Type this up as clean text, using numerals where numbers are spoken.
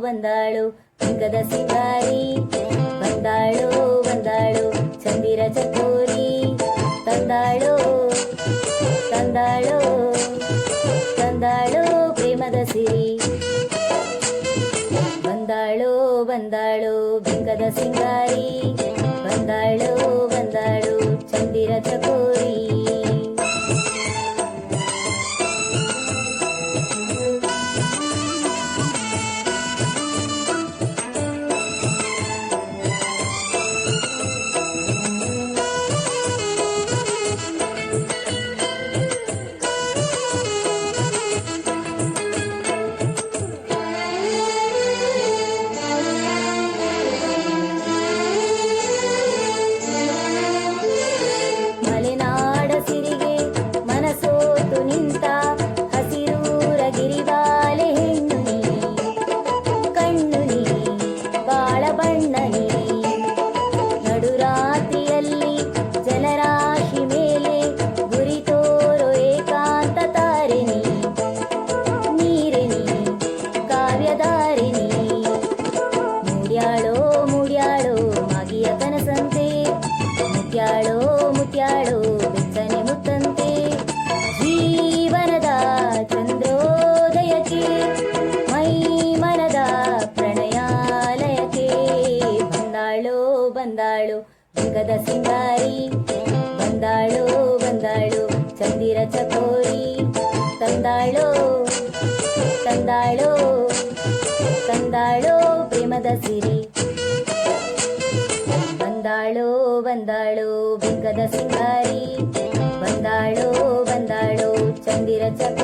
ಬಂದಾಳು ಬಿಂಕದ ಸಿಂಗಾರಿ, ಬಂದಾಳು ಬಂದಾಳು ಚಂದಿರ ಚಕೋರಿ, ತಂದಾಳು ತಂದಾಳು ತಂದಾಳು ಪ್ರೇಮದ ಸಿರಿ. ಬಂದಾಳು ಬಂದಾಳು ಬಿಂಕದ ಸಿಂಗಾರಿ, ಬಂದಾಳು ಬಂದಾಳು ಚಂದಿರ ಚಕೋರಿ. ಮಲೆನಾಡ ಸಿರಿಗೆ ಮನಸೋತು ನಿಂತ ಹಸಿರೂರ ಗಿರಿಬಾಲೆ ಹೆಣ್ಣು ನೀ, ಕಣ್ಣು ನೀ ಬಾಳ ಬಣ್ಣ ನೀ. ನಡುರಾತ್ರಿಯಲ್ಲಿ ಜಲರಾಶಿ ಮೇಲೆ ಗುರಿ ತೋರೋ ಏಕಾಂತ ತಾರೆ ನೀ, ನೀರೆ ನೀ ಕಾವ್ಯಧಾರೆ ನೀ. ಮೂಡ್ಯಾಳೋ ಮೂಡ್ಯಾಳೋ ಮಾಗಿಯ ಕನಸಂತೆ, ಮುತ್ಯಾಳೋ ಮುತ್ಯಾಳೋ ಬೆಚ್ಚನೆ ಮುತ್ತಂತೆ. ಜೀವನದ ಚಂದ್ರೋದಯಕ್ಕೆ ಮೈ ಮನದ ಪ್ರಣಯಾಲಯಕ್ಕೆ, ಬಂದಾಳೋ ಬಂದಾಳು ಬಿಂಕದ ಸಿಂಗಾರಿ, ಬಂದಾಳು ಬಂದಾಳು ಚಂದಿರ ಚಕೋರಿ, ತಂದಾಳೋ ತಂದಾಳೋ ತಂದಾಳೋ ಪ್ರೇಮದ ಸಿರಿ. ಬಂದಾಳು ಬಂದಾಳು ಬಿಂಕದ ಸಿಂಗಾರಿ, ಬಂದಾಳು ಬಂದಾಳು ಚಂದಿರ ಚಕೋರಿ.